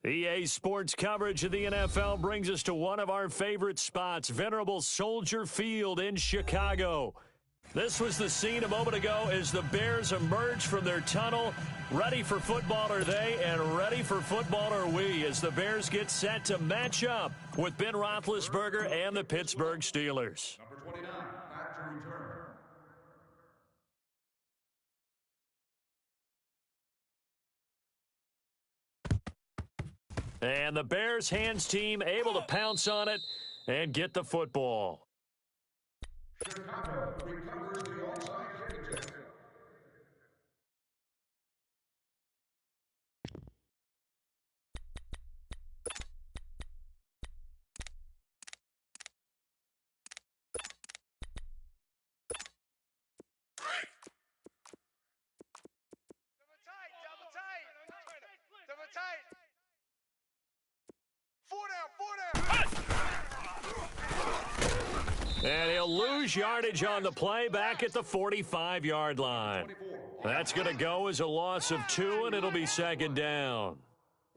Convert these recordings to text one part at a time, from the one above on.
EA Sports coverage of the NFL brings us to one of our favorite spots, venerable Soldier Field in Chicago. This was the scene a moment ago as the Bears emerged from their tunnel. Ready for football are they, and ready for football are we, as the Bears get set to match up with Ben Roethlisberger and the Pittsburgh Steelers. Number 29, back to return. And the Bears hands team able to pounce on it and get the football. Chicago recovers the onside kick attempt. Double tight. Four down. And he'll lose yardage on the play back at the 45-yard line. That's going to go as a loss of 2, and it'll be second down.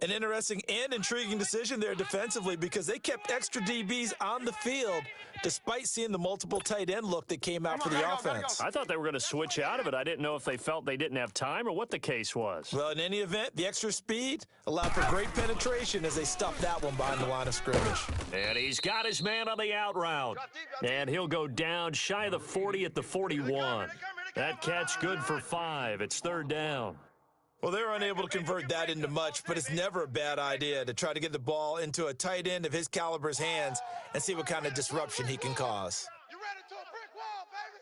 An interesting and intriguing decision there defensively because they kept extra DBs on the field despite seeing the multiple tight end look that came out for the offense. I thought they were going to switch out of it. I didn't know if they felt they didn't have time or what the case was. Well, in any event, the extra speed allowed for great penetration as they stuffed that one behind the line of scrimmage. And he's got his man on the out route. And he'll go down shy of the 40 at the 41. That catch good for 5. It's third down. Well, they were unable to convert that into much, but it's never a bad idea to try to get the ball into a tight end of his caliber's hands and see what kind of disruption he can cause. You ran into a brick wall, baby.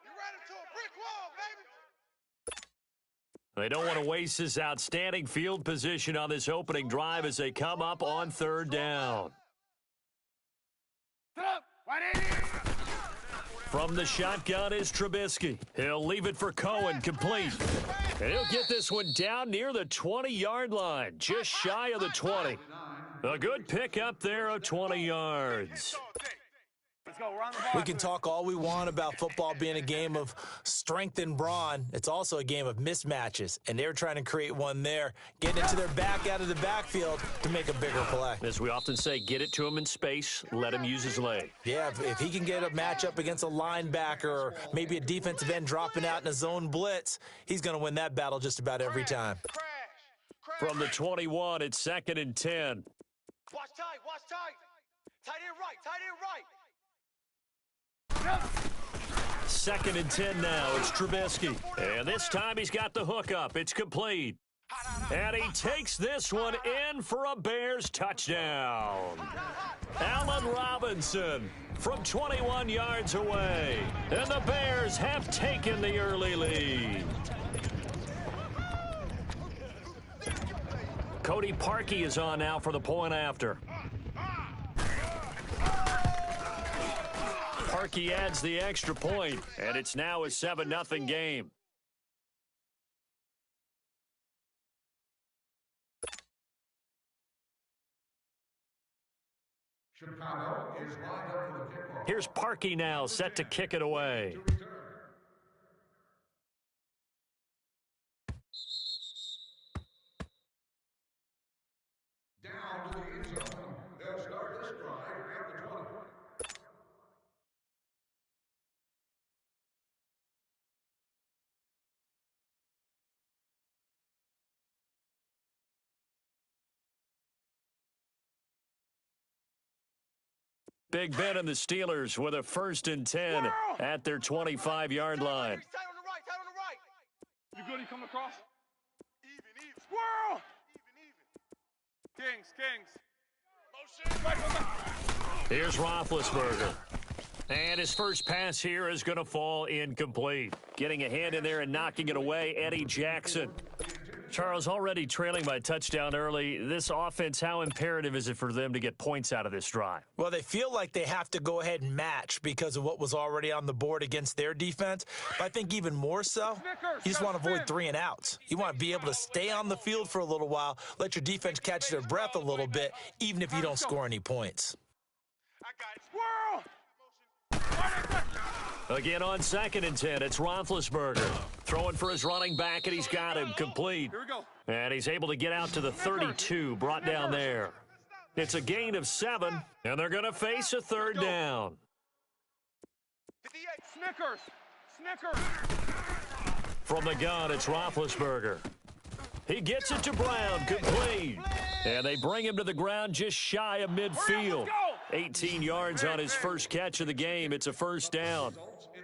You ran into a brick wall, baby. They don't want to waste this outstanding field position on this opening drive as they come up on third down. From the shotgun is Trubisky. He'll leave it for Cohen, complete. And he'll get this one down near the 20-yard line, just shy of the 20. A good pickup there of 20 yards. We can talk all we want about football being a game of strength and brawn. It's also a game of mismatches, and they're trying to create one there, getting it to their back out of the backfield to make a bigger play. As we often say, get it to him in space, let him use his leg. Yeah, if he can get a matchup against a linebacker or maybe a defensive end dropping out in a zone blitz, he's going to win that battle just about every time. From the 21, it's second and 10. Watch tight. Tight end right. Second and 10 now. It's Trubisky. And this time he's got the hook up. It's complete. And he takes this one in for a Bears touchdown. Allen Robinson from 21 yards away. And the Bears have taken the early lead. Cody Parkey is on now for the point after. Parkey adds the extra point, and it's now a 7-0 game. Chicago is lined up for the kickoff. Here's Parkey now, set to kick it away. Down to the end zone. They'll start this drive at the 20. Big Ben and the Steelers with a 1st and 10 at their 25-yard line. Tight on the right. You good? He coming across? Even. Squirrel! Kings. Motion. Here's Roethlisberger. And his first pass here is going to fall incomplete. Getting a hand in there and knocking it away, Eddie Jackson. Charles, already trailing by a touchdown early. This offense, how imperative is it for them to get points out of this drive? Well, they feel like they have to go ahead and match because of what was already on the board against their defense. But I think even more so, you just want to avoid 3 and outs. You want to be able to stay on the field for a little while, let your defense catch their breath a little bit, even if you don't score any points. I got it. Squirrel! Again on 2nd and 10, it's Roethlisberger. Throwing for his running back, and he's got him complete. Here we go. And he's able to get out to the 32, brought down there. It's a gain of 7, and they're going to face a third down. Snickers. From the gun, it's Roethlisberger. He gets it to Brown, complete. And they bring him to the ground just shy of midfield. 18 yards on his first catch of the game. It's a first down.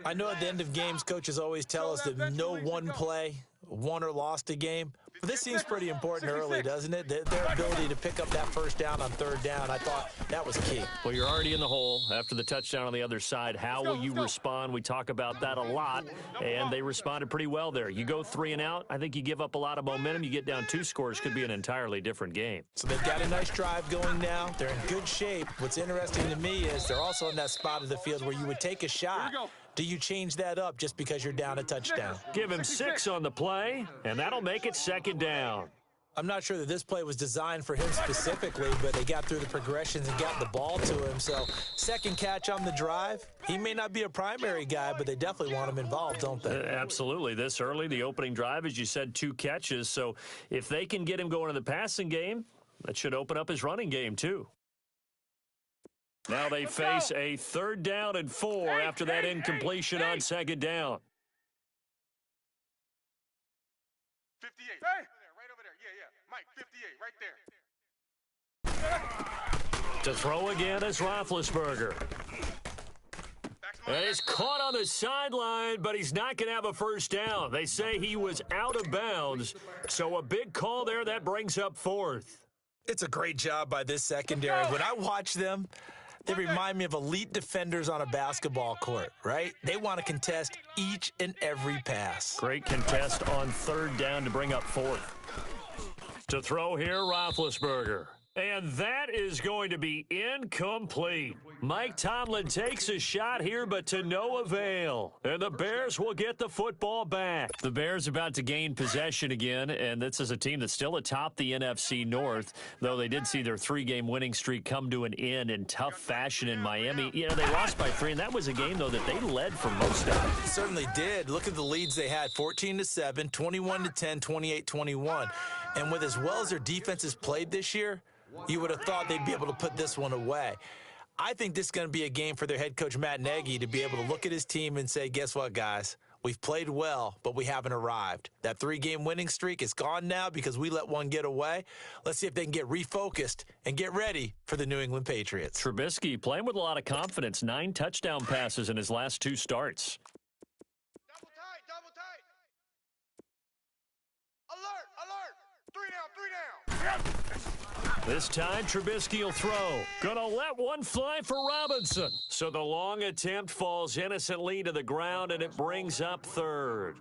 I know at the end of games, coaches always tell us that no one play won or lost a game. But this seems pretty important early, doesn't it? Their ability to pick up that first down on third down, I thought that was key. Well, you're already in the hole after the touchdown on the other side. How will you respond? We talk about that a lot, and they responded pretty well there. You go 3 and out, I think you give up a lot of momentum. You get down 2 scores, could be an entirely different game. So they've got a nice drive going now. They're in good shape. What's interesting to me is they're also in that spot of the field where you would take a shot. Do you change that up just because you're down a touchdown? Give him 6 on the play, and that'll make it second down. I'm not sure that this play was designed for him specifically, but they got through the progressions and got the ball to him. So second catch on the drive. He may not be a primary guy, but they definitely want him involved, don't they? Absolutely. This early, the opening drive, as you said, 2 catches. So if they can get him going in the passing game, that should open up his running game too. Now they face a third down and 4 after that incompletion on second down. 58. Right over there. Yeah. Mike, 58, right there. To throw again is Roethlisberger. And he's caught on the sideline, but he's not going to have a first down. They say he was out of bounds, so a big call there that brings up 4th. It's a great job by this secondary. When I watch them, they remind me of elite defenders on a basketball court, right? They want to contest each and every pass. Great contest on third down to bring up 4th. To throw here, Roethlisberger. And that is going to be incomplete. Mike Tomlin takes a shot here, but to no avail. And the Bears will get the football back. The Bears about to gain possession again, and this is a team that's still atop the NFC North, though they did see their 3-game winning streak come to an end in tough fashion in Miami. You know, they lost by 3, and that was a game, though, that they led for most of it. Certainly did. Look at the leads they had, 14-7, 21-10, 28-21. And with as well as their defense has played this year, you would have thought they'd be able to put this one away. I think this is going to be a game for their head coach, Matt Nagy, to be able to look at his team and say, guess what, guys? We've played well, but we haven't arrived. That 3-game winning streak is gone now because we let one get away. Let's see if they can get refocused and get ready for the New England Patriots. Trubisky playing with a lot of confidence. 9 touchdown passes in his last 2 starts. Double tight. Alert. 3 down. This time, Trubisky will throw. Gonna let one fly for Robinson. So the long attempt falls innocently to the ground, and it brings up 3rd.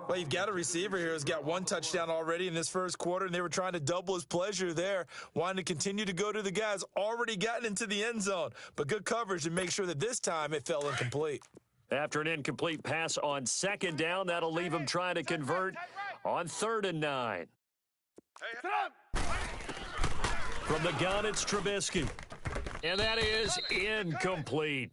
Well, you've got a receiver here who's got 1 touchdown already in this first quarter, and they were trying to double his pleasure there, wanting to continue to go to the guys already gotten into the end zone. But good coverage to make sure that this time it fell incomplete. After an incomplete pass on second down, that'll leave him trying to convert on 3rd and 9. From the gun, it's Trubisky. And that is incomplete.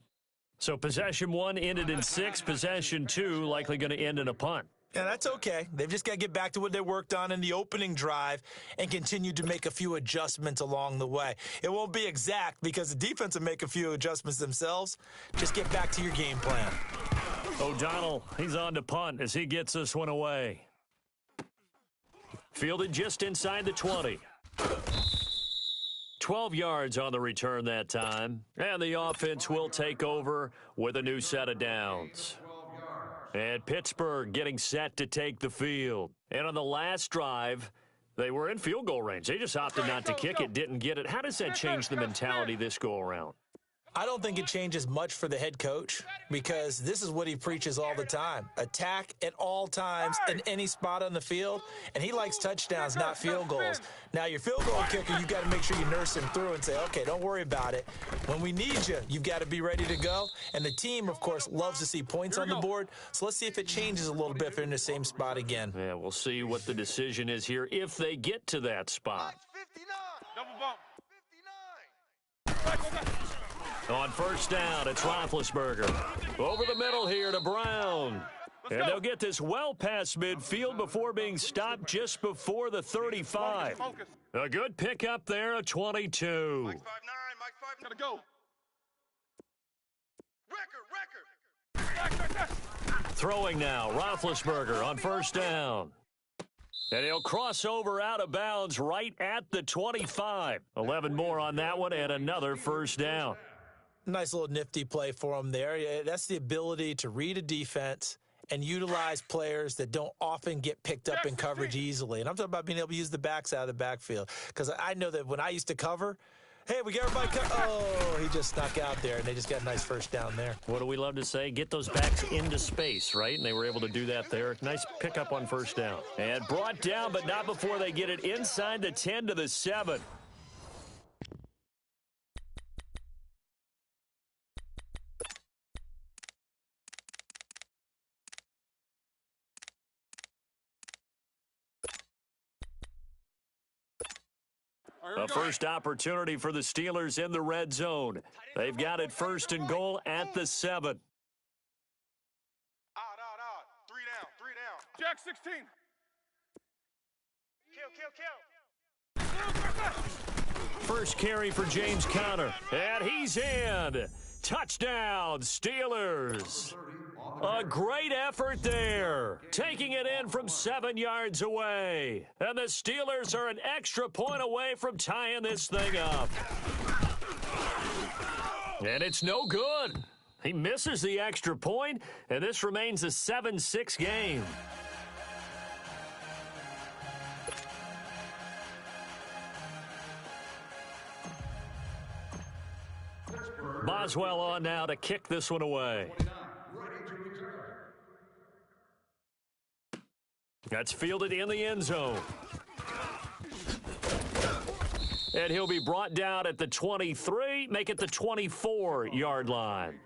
So possession 1 ended in 6. Possession 2 likely going to end in a punt. Yeah, that's okay. They've just got to get back to what they worked on in the opening drive and continue to make a few adjustments along the way. It won't be exact because the defense will make a few adjustments themselves. Just get back to your game plan. O'Donnell, he's on to punt as he gets this one away. Fielded just inside the 20. 12 yards on the return that time. And the offense will take over with a new set of downs. And Pittsburgh getting set to take the field. And on the last drive, they were in field goal range. They just opted not to kick it, didn't get it. How does that change the mentality this go around? I don't think it changes much for the head coach because this is what he preaches all the time. Attack at all times in any spot on the field, and he likes touchdowns, not field goals. Now, your field goal kicker, you've got to make sure you nurse him through and say, okay, don't worry about it. When we need you, you've got to be ready to go. And the team, of course, loves to see points on the board. So let's see if it changes a little bit if they're in the same spot again. Yeah, we'll see what the decision is here if they get to that spot. 59. Double bump. 59. On first down, it's Roethlisberger. Over the middle here to Brown. And they'll get this well past midfield before being stopped just before the 35. A good pickup there, a 22. Mike 5'9", Mike 5'9". Gotta go. Record. Throwing now, Roethlisberger on first down. And he'll cross over out of bounds right at the 25. 11 more on that one and another first down. Nice little nifty play for him there. Yeah, that's the ability to read a defense and utilize players that don't often get picked up in coverage easily. And I'm talking about being able to use the backs out of the backfield. Because I know that when I used to cover, hey, we got everybody oh, he just snuck out there, and they just got a nice first down there. What do we love to say? Get those backs into space, right? And they were able to do that there. Nice pickup on first down. And brought down, but not before they get it inside the 10 to the 7. A first opportunity for the Steelers in the red zone. They've got it first and goal at the 7. Out. 3 down. Jack 16. Kill. First carry for James Conner. And he's in. Touchdown, Steelers. A great effort there. Taking it in from 7 yards away. And the Steelers are an extra point away from tying this thing up. And it's no good. He misses the extra point, and this remains a 7-6 game. Boswell on now to kick this one away. That's fielded in the end zone. And he'll be brought down at the 23, make it the 24-yard line.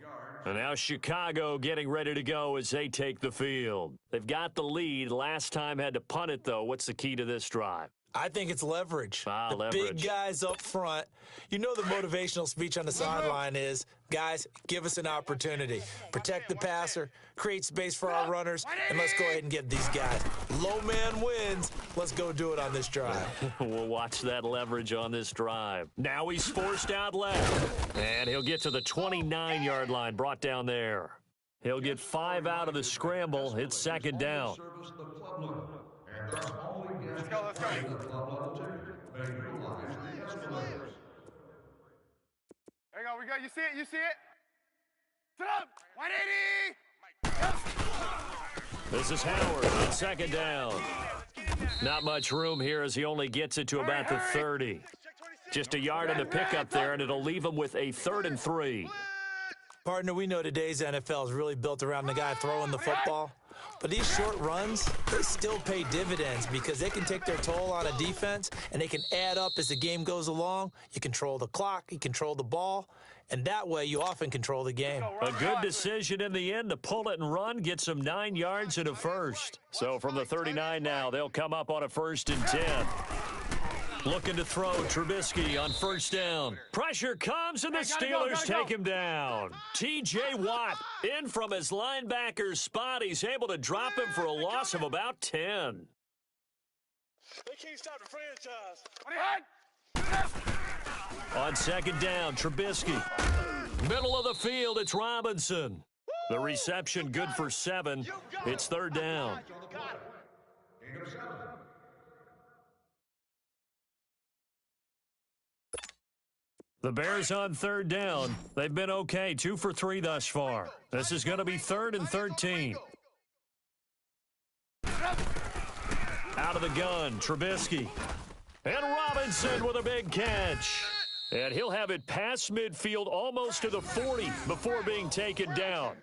And now Chicago getting ready to go as they take the field. They've got the lead. Last time had to punt it, though. What's the key to this drive? I think it's leverage. Leverage. Big guys up front. You know the motivational speech on the sideline is, guys, give us an opportunity. Protect the passer, create space for our runners, and let's go ahead and get these guys. Low man wins. Let's go do it on this drive. We'll watch that leverage on this drive. Now he's forced out left. And he'll get to the 29-yard line, brought down there. He'll get 5 out of the scramble. It's second down. Let's go. There you go. You see it? Sit up. 180. This is Howard on second down. Not much room here as he only gets it to about the 30. Just a yard on the pickup there, and it'll leave him with a 3rd and 3. Partner, we know today's NFL is really built around the guy throwing the football. But these short runs, they still pay dividends because they can take their toll on a defense, and they can add up as the game goes along. You control the clock, you control the ball, and that way you often control the game. A good decision in the end to pull it and run, get some 9 yards and a first. So from the 39 now, they'll come up on a 1st and 10. Looking to throw, Trubisky on first down. Pressure comes, and the Steelers take him down. T.J. Watt in from his linebacker's spot. He's able to drop him for a loss of about 10. They can't stop the franchise. On second down, Trubisky. Middle of the field, it's Robinson. The reception good for 7. It's 3rd down. The Bears on 3rd down. They've been okay, 2 for 3 thus far. This is going to be 3rd and 13. Out of the gun, Trubisky. And Robinson with a big catch. And he'll have it past midfield almost to the 40 before being taken down.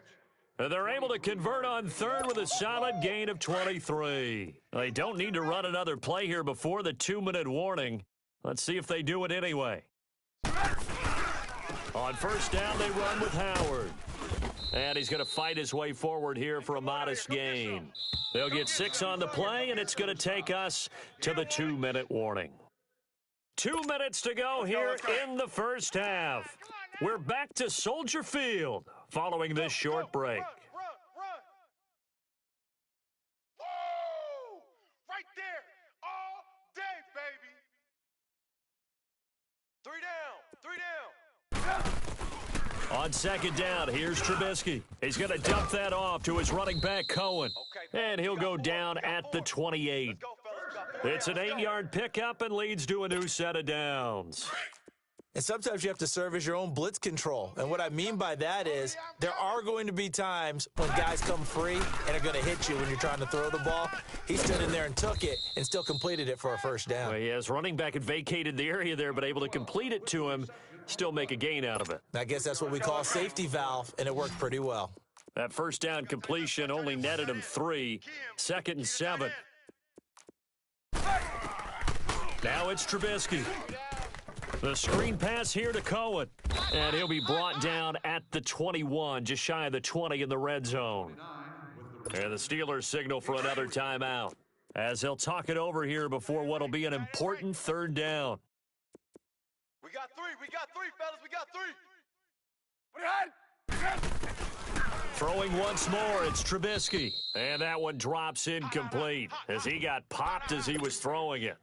And they're able to convert on 3rd with a solid gain of 23. They don't need to run another play here before the 2-minute warning. Let's see if they do it anyway. On first down, they run with Howard. And he's going to fight his way forward here for a modest gain. They'll get 6 on the play, and it's going to take us to the 2-minute warning. 2 minutes to go here in the first half. We're back to Soldier Field following this short break. On second down, here's Trubisky. He's going to dump that off to his running back, Cohen. And he'll go down at the 28. It's an 8-yard pickup and leads to a new set of downs. And sometimes you have to serve as your own blitz control. And what I mean by that is there are going to be times when guys come free and are going to hit you when you're trying to throw the ball. He stood in there and took it and still completed it for a first down. Well, yes, running back had vacated the area there, but able to complete it to him, still make a gain out of it. I guess that's what we call a safety valve, and it worked pretty well. That first down completion only netted him 3. 2nd and 7. Now it's Trubisky. The screen pass here to Cohen. And he'll be brought down at the 21, just shy of the 20 in the red zone. And the Steelers signal for another timeout, as they'll talk it over here before what'll be an important 3rd down. We got 3, fellas, we got 3. Throwing once more, it's Trubisky. And that one drops incomplete as he got popped as he was throwing it.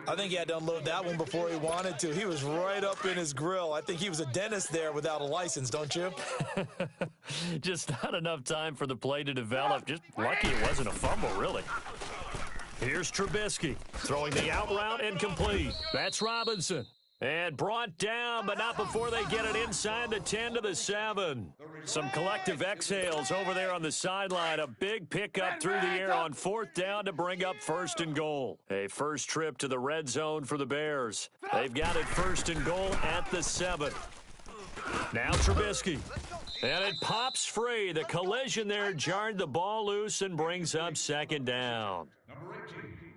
I think he had to unload that one before he wanted to. He was right up in his grill. I think he was a dentist there without a license, don't you? Just not enough time for the play to develop. Just lucky it wasn't a fumble, really. Here's Trubisky throwing the out route incomplete. That's Robinson. And brought down, but not before they get it inside the 10 to the 7. Some collective exhales over there on the sideline. A big pickup through the air on 4th down to bring up 1st and goal. A first trip to the red zone for the Bears. They've got it 1st and goal at the 7. Now Trubisky. And it pops free. The collision there jarred the ball loose and brings up 2nd down.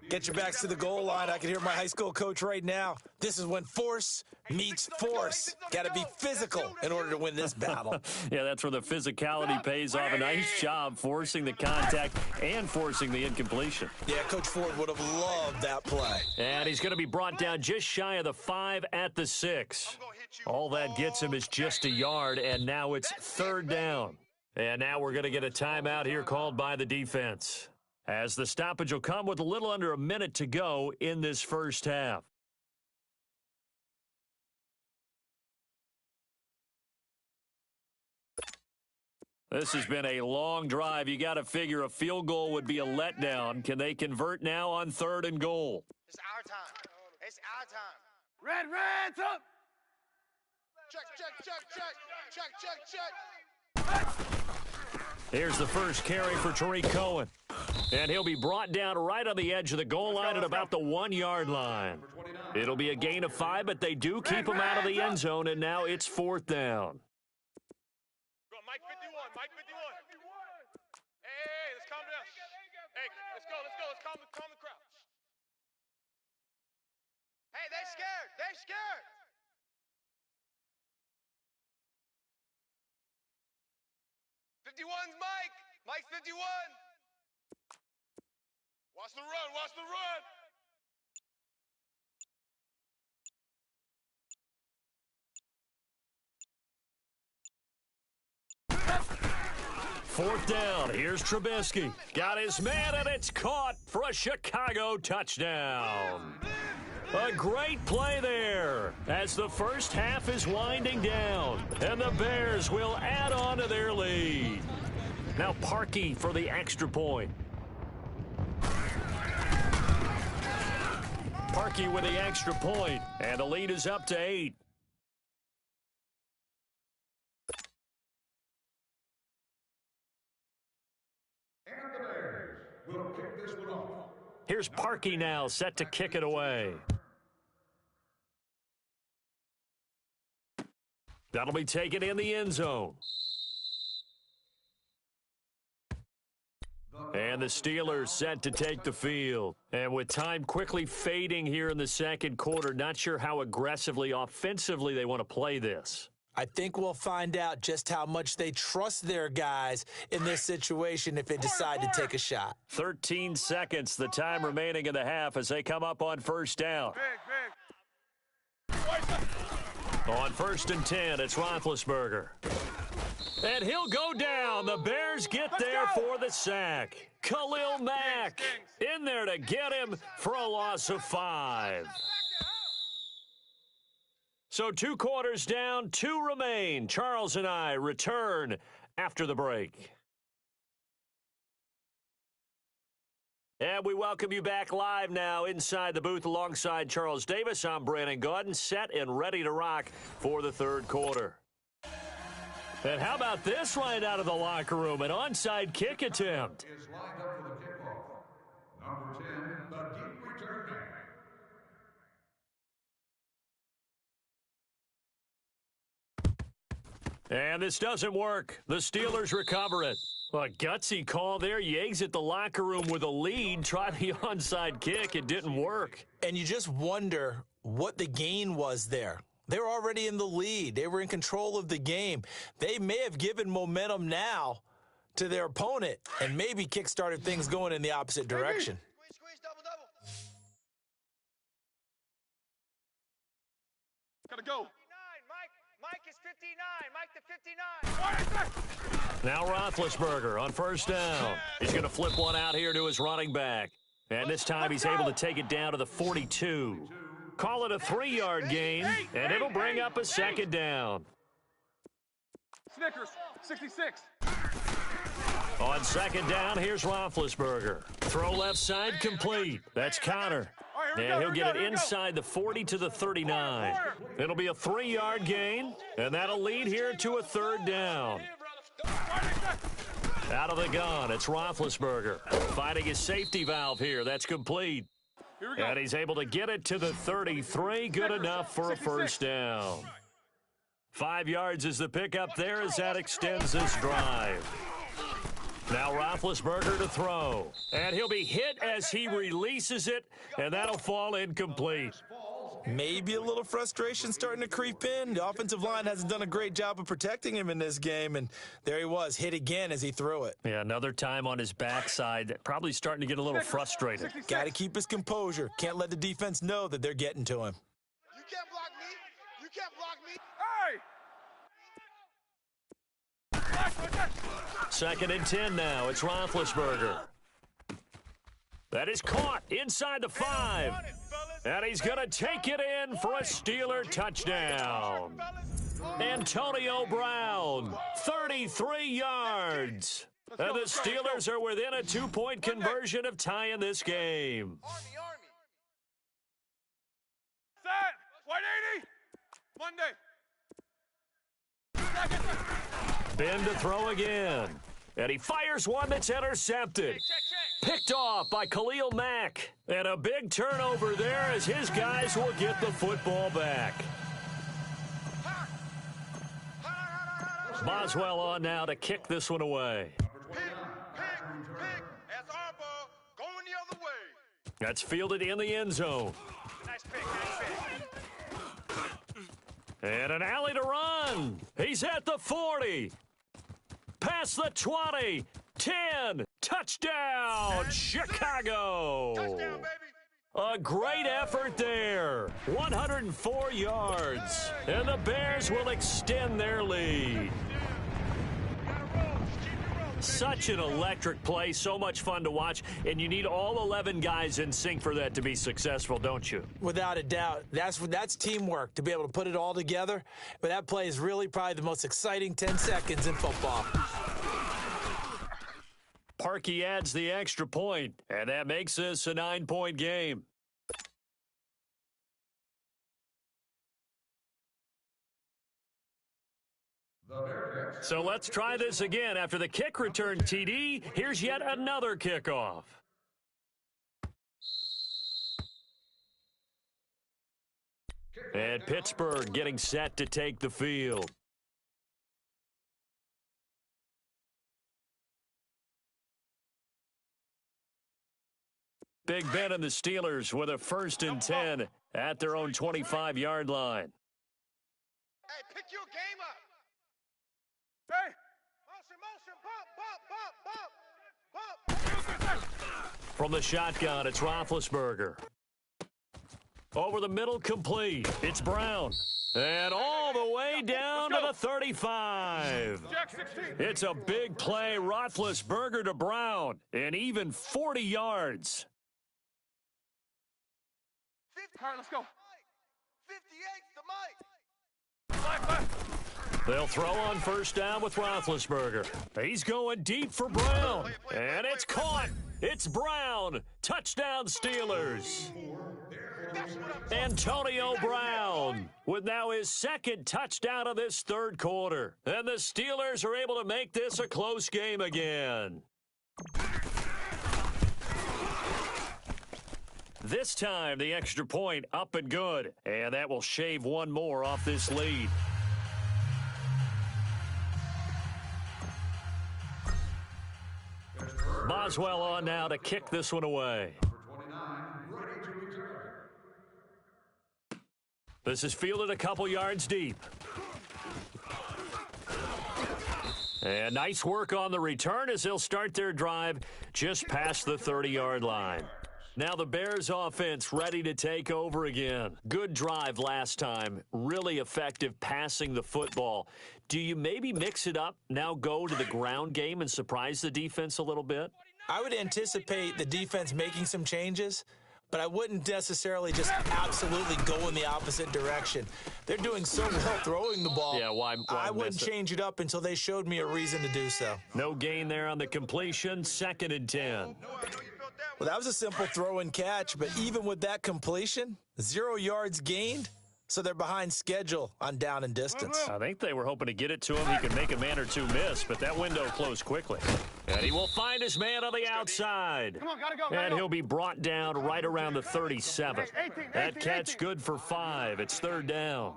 Get your backs to the goal line. I can hear my high school coach right now. This is when force meets force. Got to be physical in order to win this battle. Yeah, that's where the physicality pays off. A nice job forcing the contact and forcing the incompletion. Yeah, Coach Ford would have loved that play. And he's going to be brought down just shy of the 5 at the 6. All that gets him is just a yard, and now it's 3rd down. And now we're going to get a timeout here called by the defense, as the stoppage will come with a little under a minute to go in this first half. This has been a long drive. You got to figure a field goal would be a letdown. Can they convert now on 3rd and goal? It's our time. It's our time. Red's up. Check. Here's the first carry for Tariq Cohen. And he'll be brought down right on the edge of the goal line at about the 1-yard line. It'll be a gain of 5, but they do keep him out of the end zone, and now it's 4th down. Go, Mike 51. Hey, let's calm down. Hey, let's go. Let's calm the crowd. Hey, they're scared. 51's Mike. Mike's 51. Watch the run. 4th down. Here's Trubisky. Got his man, and it's caught for a Chicago touchdown. A great play there as the first half is winding down, and the Bears will add on to their lead. Now Parkey for the extra point. Parkey with the extra point, and the lead is up to 8. And the Bears will kick this one off. Here's Parkey now, set to kick it away. That'll be taken in the end zone. And the Steelers set to take the field. And with time quickly fading here in the second quarter, not sure how aggressively, offensively they want to play this. I think we'll find out just how much they trust their guys in this situation if they decide to take a shot. 13 seconds, the time remaining in the half as they come up on first down. On 1st and 10, it's Roethlisberger. And he'll go down. The Bears get there for the sack. Khalil Mack in there to get him for a loss of 5. So 2 quarters down, 2 remain. Charles and I return after the break. And we welcome you back live now inside the booth alongside Charles Davis. I'm Brandon Gaudin, set and ready to rock for the 3rd quarter. And how about this right out of the locker room? An onside kick attempt. Is lined up for the kickoff. Number 10, the deep return man. And this doesn't work. The Steelers recover it. A gutsy call there. You exit the locker room with a lead. Try the onside kick. It didn't work. And you just wonder what the gain was there. They were already in the lead. They were in control of the game. They may have given momentum now to their opponent and maybe kick-started things going in the opposite direction. Squeeze, double, double. Gotta go. Mike is 59. Mike to 59. Now Roethlisberger on first down. He's going to flip one out here to his running back. And this time he's able to take it down to the 42. Call it a 3-yard gain, and it'll bring up a 2nd down. Snickers, 66. On 2nd down, here's Roethlisberger. Throw left side complete. That's Connor. And he'll get it inside the 40 to the 39. It'll be a 3-yard gain, and that'll lead here to a 3rd down. Out of the gun, it's Roethlisberger. Finding his safety valve here. That's complete. And he's able to get it to the 33. Good enough for a 1st down. 5 yards is the pickup there as that extends this drive. Now Roethlisberger to throw. And he'll be hit as he releases it, and that'll fall incomplete. Maybe a little frustration starting to creep in. The offensive line hasn't done a great job of protecting him in this game, and there he was, hit again as he threw it. Yeah, another time on his backside, probably starting to get a little frustrated. Got to keep his composure. Can't let the defense know that they're getting to him. You can't block me. You can't block me. Hey! 2nd and 10 now. It's Roethlisberger. That is caught inside the 5. And he's going to take it in for a Steeler touchdown. Antonio Brown, 33 yards. And the Steelers are within a 2-point conversion of tying this game. Army. Set. 180. Monday. Ben to throw again. And he fires one that's intercepted. Picked off by Khalil Mack. And a big turnover there as his guys will get the football back. Boswell on now to kick this one away. Pick. That's our ball. Going the other way. That's fielded in the end zone. Nice pick. And an alley to run. He's at the 40. Past the 20. 10. Touchdown, Chicago. Touchdown, baby. A great effort there. 104 yards. And the Bears will extend their lead. Such an electric play, so much fun to watch, and you need all 11 guys in sync for that to be successful, don't you? Without a doubt. That's teamwork, to be able to put it all together. But that play is really probably the most exciting 10 seconds in football. Parkey adds the extra point, and that makes this a 9-point game. So let's try this again. After the kick return TD, here's yet another kickoff. And Pittsburgh getting set to take the field. Big Ben and the Steelers with a 1st and 10 at their own 25-yard line. Hey, pick your game up. Hey! Motion, bump. From the shotgun, it's Roethlisberger. Over the middle, complete. It's Brown. And all the way down to the 35. Jack 16. It's a big play. Roethlisberger to Brown. And even 40 yards. All right, let's go. 58 to Mike. They'll throw on first down with Roethlisberger. He's going deep for Brown. And it's caught. It's Brown. Touchdown Steelers. Antonio Brown with now his second touchdown of this third quarter. And the Steelers are able to make this a close game again. This time, the extra point up and good. And that will shave one more off this lead. Boswell on now to kick this one away. This is fielded a couple yards deep. And nice work on the return as they'll start their drive just past the 30-yard line. Now the Bears offense ready to take over again. Good drive last time. Really effective passing the football. Do you maybe mix it up, now go to the ground game and surprise the defense a little bit? I would anticipate the defense making some changes, but I wouldn't necessarily just absolutely go in the opposite direction. They're doing so well throwing the ball. Yeah, why I wouldn't change it up until they showed me a reason to do so. No gain there on the completion. 2nd and 10. Well, that was a simple throw and catch, but even with that completion, 0 yards gained, so they're behind schedule on down and distance. I think they were hoping to get it to him. He could make a man or two miss, but that window closed quickly. And he will find his man on the outside. Come on, gotta go. And he'll be brought down right around the 37. That catch good for 5. It's 3rd down.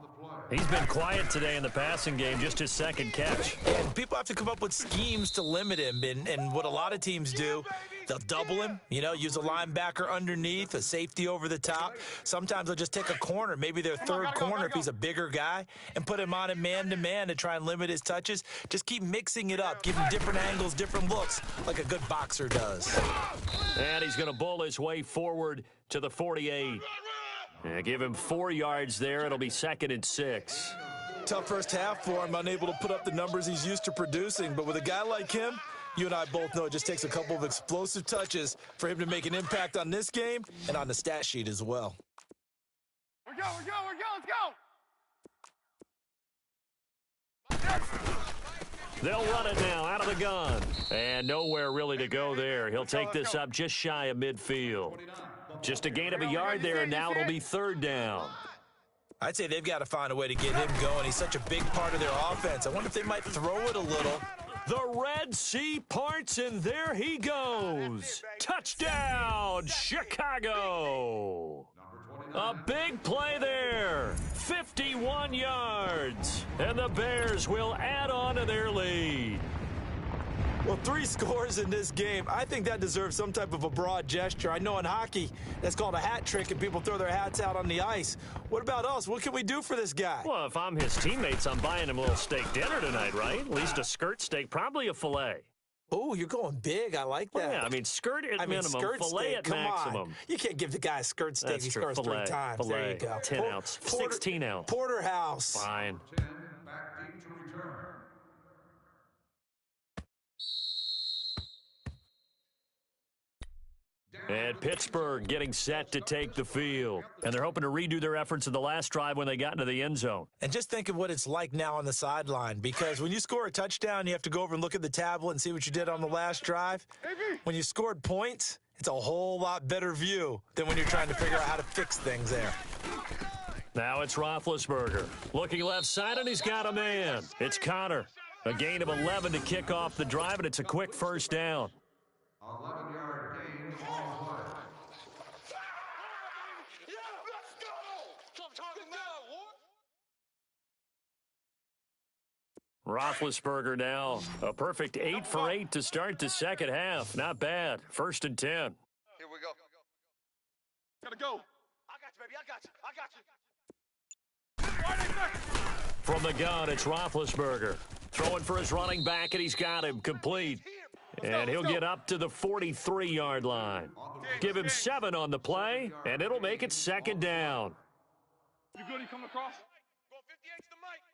He's been quiet today in the passing game, just his second catch. And people have to come up with schemes to limit him, and what a lot of teams do, they'll double him, use a linebacker underneath, a safety over the top. Sometimes they'll just take a corner, maybe their third corner if he's a bigger guy, and put him on a man-to-man to try and limit his touches. Just keep mixing it up, give him different angles, different looks, like a good boxer does. And he's going to bull his way forward to the 48. Give him 4 yards there. It'll be 2nd and 6. Tough first half for him, unable to put up the numbers he's used to producing. But with a guy like him, you and I both know it just takes a couple of explosive touches for him to make an impact on this game and on the stat sheet as well. We're go, let's go. They'll run it now out of the gun. And nowhere really to go there. He'll take this up just shy of midfield. Just a gain of a yard there, and now it'll be 3rd down. I'd say they've got to find a way to get him going. He's such a big part of their offense. I wonder if they might throw it a little. The Red Sea parts, and there he goes. Touchdown, Chicago. A big play there. 51 yards. And the Bears will add on to their lead. Well, 3 scores in this game. I think that deserves some type of a broad gesture. I know in hockey, that's called a hat trick, and people throw their hats out on the ice. What about us? What can we do for this guy? Well, if I'm his teammates, I'm buying him a little steak dinner tonight, right? At least a skirt steak, probably a filet. Oh, you're going big. I like that. Well, yeah, I mean, skirt at minimum, filet at maximum. On. You can't give the guy a skirt steak. That's he true. scores Filet, 3 times. Filet, There you go. 10 ounce, 16 ounce. Porterhouse. Fine. 10, back deep to return. And Pittsburgh getting set to take the field. And they're hoping to redo their efforts in the last drive when they got into the end zone. And just think of what it's like now on the sideline, because when you score a touchdown, you have to go over and look at the tablet and see what you did on the last drive. When you scored points, it's a whole lot better view than when you're trying to figure out how to fix things there. Now it's Roethlisberger. Looking left side, and he's got a man. It's Connor. A gain of 11 to kick off the drive, and it's a quick first down. 11-yard gain on play. Roethlisberger now a perfect 8 for 8 to start the second half. Not bad. 1st and 10. Here we go. Gotta go. I got you, baby. I got you. From the gun, it's Roethlisberger. Throwing for his running back, and he's got him complete. And he'll get up to the 43-yard line. Give him 7 on the play, and it'll make it 2nd down. You good? You coming across? Go 58 to Mike.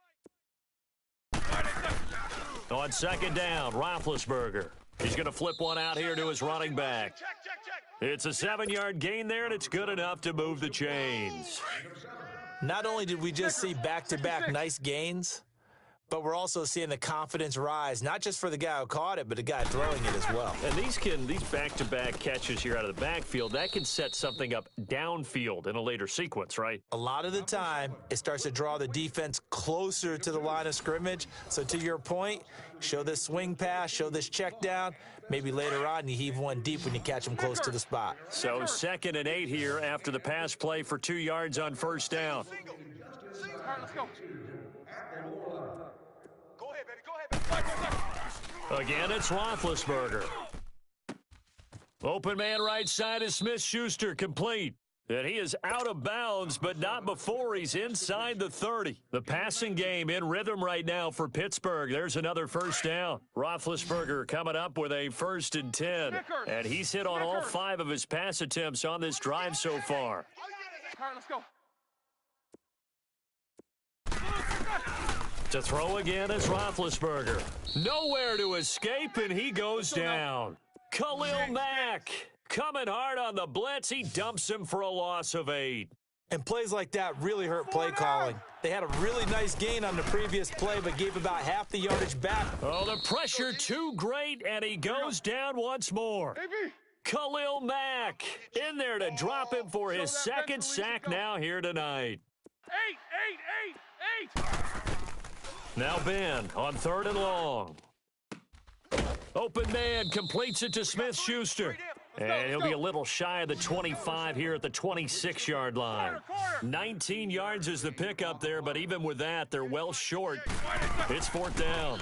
On 2nd down, Roethlisberger. He's going to flip one out here to his running back. It's a 7-yard gain there, and it's good enough to move the chains. Not only did we just see back-to-back nice gains, but we're also seeing the confidence rise, not just for the guy who caught it, but the guy throwing it as well. And these back-to-back catches here out of the backfield, that can set something up downfield in a later sequence, right? A lot of the time, it starts to draw the defense closer to the line of scrimmage. So to your point, show this swing pass, show this check down. Maybe later on, you heave one deep when you catch them close to the spot. So 2nd and 8 here after the pass play for 2 yards on first down. All right, let's go. Go ahead, baby. Go ahead, baby. Again, it's Roethlisberger. Open man right side is Smith-Schuster, complete. And he is out of bounds, but not before he's inside the 30. The passing game in rhythm right now for Pittsburgh. There's another first down. Roethlisberger coming up with a 1st and 10. And he's hit on all 5 of his pass attempts on this drive so far. All right, let's go. To throw again is Roethlisberger. Nowhere to escape, and he goes down. Khalil Mack coming hard on the blitz. He dumps him for a loss of 8. And plays like that really hurt play calling. They had a really nice gain on the previous play, but gave about half the yardage back. Oh, the pressure too great, and he goes down once more. Khalil Mack in there to drop him for his 2nd sack now here tonight. 8. Now Ben on 3rd and long. Open man completes it to Smith-Schuster. And he'll be a little shy of the 25 here at the 26-yard line. 19 yards is the pickup there, but even with that, they're well short. It's 4th down.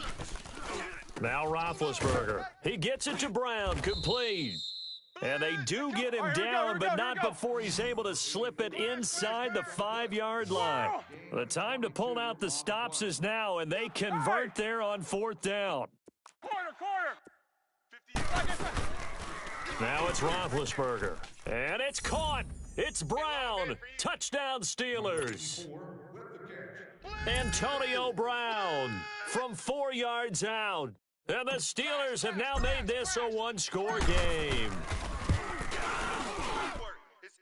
Now Roethlisberger. He gets it to Brown, complete. And they do get him down, but not before he's able to slip it inside the 5-yard line. The time to pull out the stops is now, and they convert there on 4th down. Quarter. 50 seconds. Now it's Roethlisberger, and it's caught. It's Brown. Touchdown Steelers. Antonio Brown from 4 yards out. And the Steelers have now made this a 1-score game.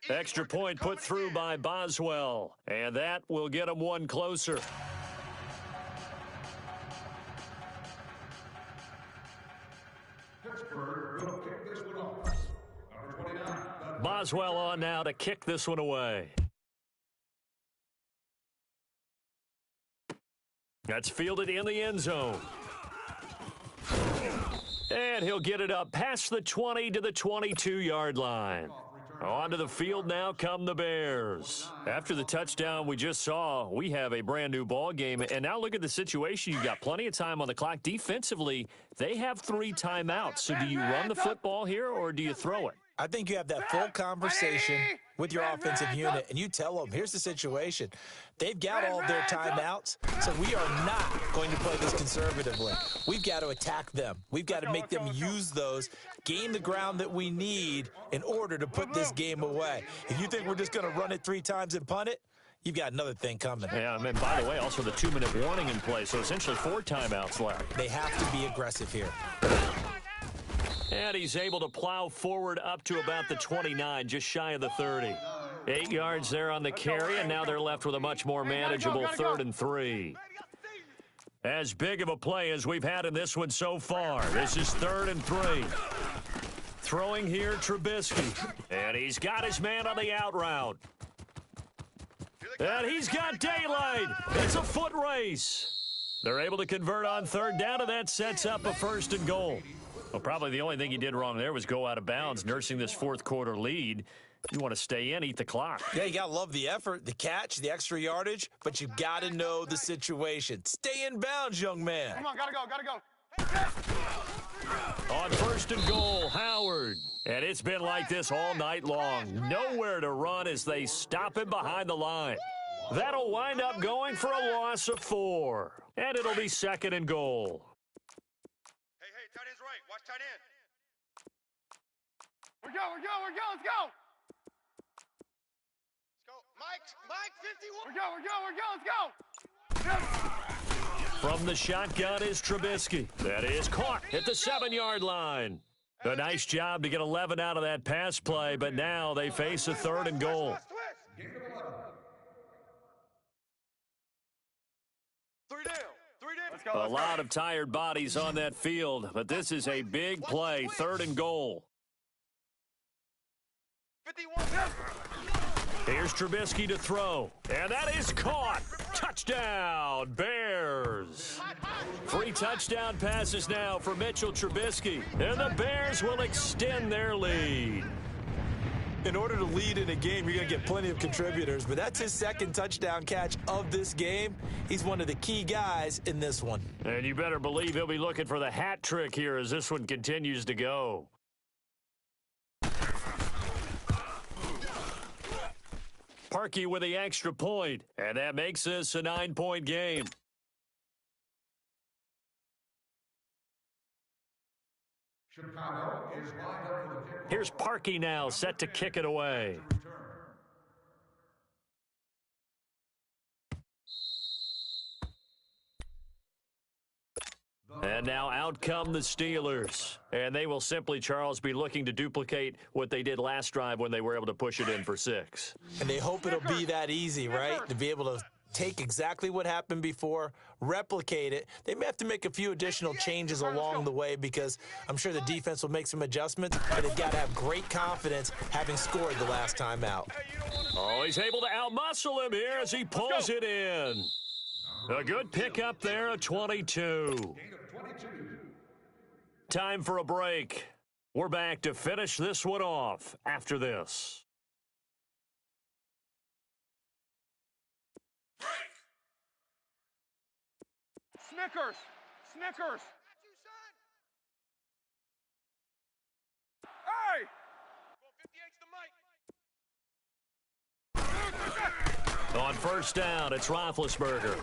Extra point put through by Boswell, and that will get them 1 closer. Boswell on now to kick this one away. That's fielded in the end zone. And he'll get it up past the 20 to the 22-yard line. Onto the field now come the Bears. After the touchdown we just saw, we have a brand-new ball game. And now look at the situation. You've got plenty of time on the clock. Defensively, they have 3 timeouts. So do you run the football here or do you throw it? I think you have that full conversation with your offensive unit, and you tell them, here's the situation. They've got all their timeouts, so we are not going to play this conservatively. We've got to attack them. We've got to make them use those, gain the ground that we need in order to put this game away. If you think we're just going to run it 3 times and punt it, you've got another thing coming. Yeah, and by the way, also the 2-minute warning in play, so essentially 4 timeouts left. They have to be aggressive here. And he's able to plow forward up to about the 29, just shy of the 30. 8 yards there on the carry, and now they're left with a much more manageable 3rd and 3. As big of a play as we've had in this one so far. This is 3rd and 3. Throwing here, Trubisky. And he's got his man on the out route. And he's got daylight. It's a foot race. They're able to convert on 3rd down, and that sets up a 1st and goal. Well, probably the only thing he did wrong there was go out of bounds, nursing this 4th quarter lead. You want to stay in, eat the clock. Yeah, you got to love the effort, the catch, the extra yardage, but you got to know the situation. Stay in bounds, young man. Come on, gotta go. On 1st and goal, Howard. And it's been like this all night long. Nowhere to run as they stop him behind the line. That'll wind up going for a loss of 4. And it'll be 2nd and goal. Hey, tight end's right. Watch tight end. We're go, let's go. Let's go. Mike, 51. We're go, let's go. From the shotgun is Trubisky. That is caught at the 7-yard line. A nice job to get 11 out of that pass play, but now they face a 3rd and goal. Three down. Three down. Let's go, A let's go. lot of tired bodies on that field, but this is a big play, 3rd and goal. 51. Here's Trubisky to throw, and that is caught. Touchdown, Bears. 3 touchdown passes now for Mitchell Trubisky, and the Bears will extend their lead. In order to lead in a game, you're going to get plenty of contributors, but that's his 2nd touchdown catch of this game. He's one of the key guys in this one. And you better believe he'll be looking for the hat trick here as this one continues to go. Parkey with the extra point, and that makes this a 9-point game. Chicago is lined up for the kickoff. Here's Parkey now, set to kick it away. And now out come the Steelers. And they will simply, Charles, be looking to duplicate what they did last drive when they were able to push it in for 6. And they hope it'll be that easy, right? To be able to take exactly what happened before, replicate it. They may have to make a few additional changes along the way because I'm sure the defense will make some adjustments, but they've got to have great confidence having scored the last time out. Oh, he's able to outmuscle him here as he pulls it in. A good pickup there, a 22. Time for a break. We're back to finish this one off after this. Snickers. Snickers. Hey! 58's the mic. On first down, it's Roethlisberger.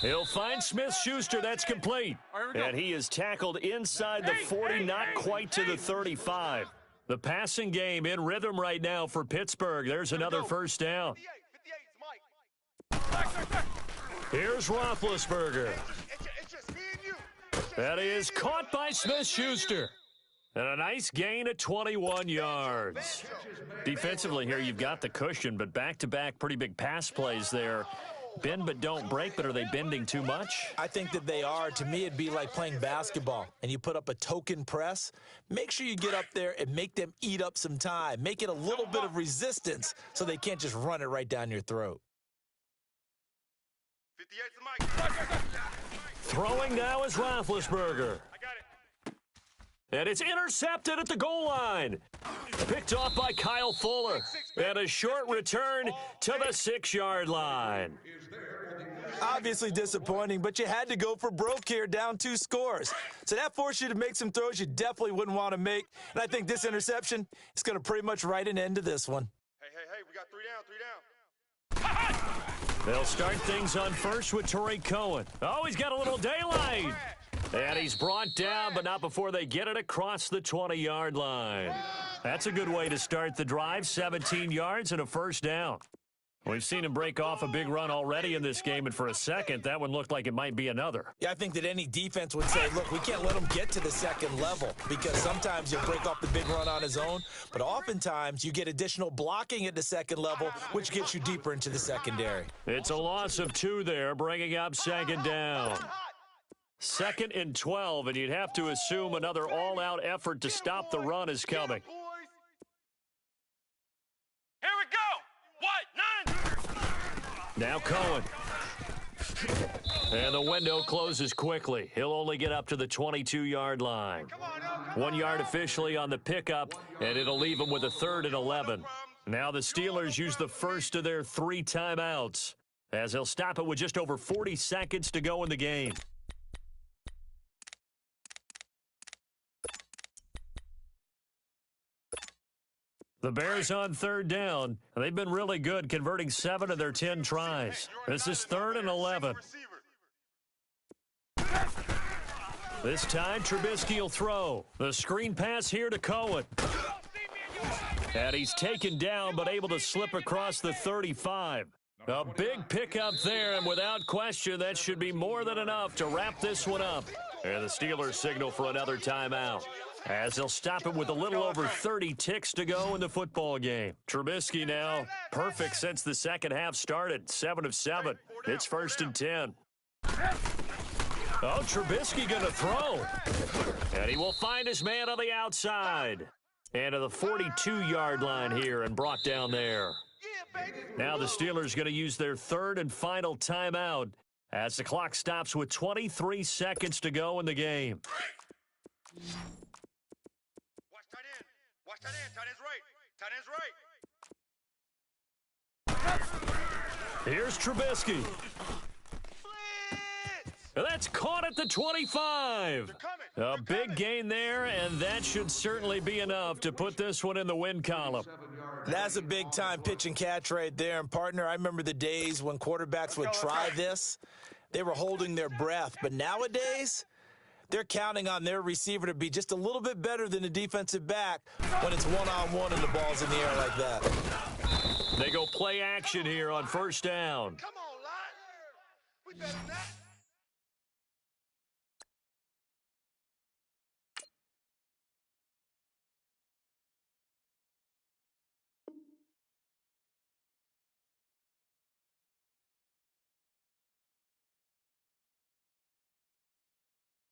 He'll find Smith-Schuster. That's complete. And he is tackled inside the 40, not quite to the 35. The passing game in rhythm right now for Pittsburgh. There's another first down. 58's Mike. Here's Roethlisberger. It's just me and you. That is caught by Smith-Schuster. And a nice gain of 21 yards. Defensively here, you've got the cushion, but back-to-back pretty big pass plays there. Bend but don't break, but are they bending too much? I think that they are. To me, it'd be like playing basketball, and you put up a token press. Make sure you get up there and make them eat up some time. Make it a little bit of resistance so they can't just run it right down your throat. 58's the mic. Throwing now is Roethlisberger. I got it. And it's intercepted at the goal line. Picked off by Kyle Fuller. And a short return to the 6-yard line. Obviously disappointing, but you had to go for broke here, down 2 scores. So that forced you to make some throws you definitely wouldn't want to make. And I think this interception is going to pretty much write an end to this one. Hey, we got 3 down, 3 down. They'll start things on first with Tariq Cohen. Oh, he's got a little daylight. And he's brought down, but not before they get it across the 20-yard line. That's a good way to start the drive, 17 yards and a first down. We've seen him break off a big run already in this game, and for a second, that one looked like it might be another. Yeah, I think that any defense would say, look, we can't let him get to the second level because sometimes you'll break off the big run on his own, but oftentimes you get additional blocking at the second level, which gets you deeper into the secondary. It's a loss of 2 there, bringing up second down. 2nd and 12, and you'd have to assume another all-out effort to stop the run is coming. Here we go. What? 9. Now Cohen. And the window closes quickly. He'll only get up to the 22-yard line. 1 yard officially on the pickup, and it'll leave him with a 3rd and 11. Now the Steelers use the first of their 3 timeouts, as they'll stop it with just over 40 seconds to go in the game. The Bears on 3rd down. They've been really good, converting 7 of their 10 tries. This is 3rd and 11. This time, Trubisky will throw. The screen pass here to Cohen. And he's taken down, but able to slip across the 35. A big pickup there, and without question, that should be more than enough to wrap this one up. And the Steelers signal for another timeout. As they'll stop it with a little over 30 ticks to go in the football game. Trubisky now perfect since the second half started. 7 of 7. It's 1st and 10. Oh, Trubisky going to throw. And he will find his man on the outside. And to the 42-yard line here and brought down there. Now the Steelers going to use their 3rd and final timeout as the clock stops with 23 seconds to go in the game. Watch tight end. Watch tight end. Tight end's right. Tight end's right. Here's Trubisky. And that's caught at the 25. A big gain there, and that should certainly be enough to put this one in the win column. That's a big-time pitch and catch right there. And, partner, I remember the days when quarterbacks would try this. They were holding their breath. But nowadays, they're counting on their receiver to be just a little bit better than the defensive back when it's one-on-one and the ball's in the air like that. They go play action here on 1st down. Come on, Lon. We better not.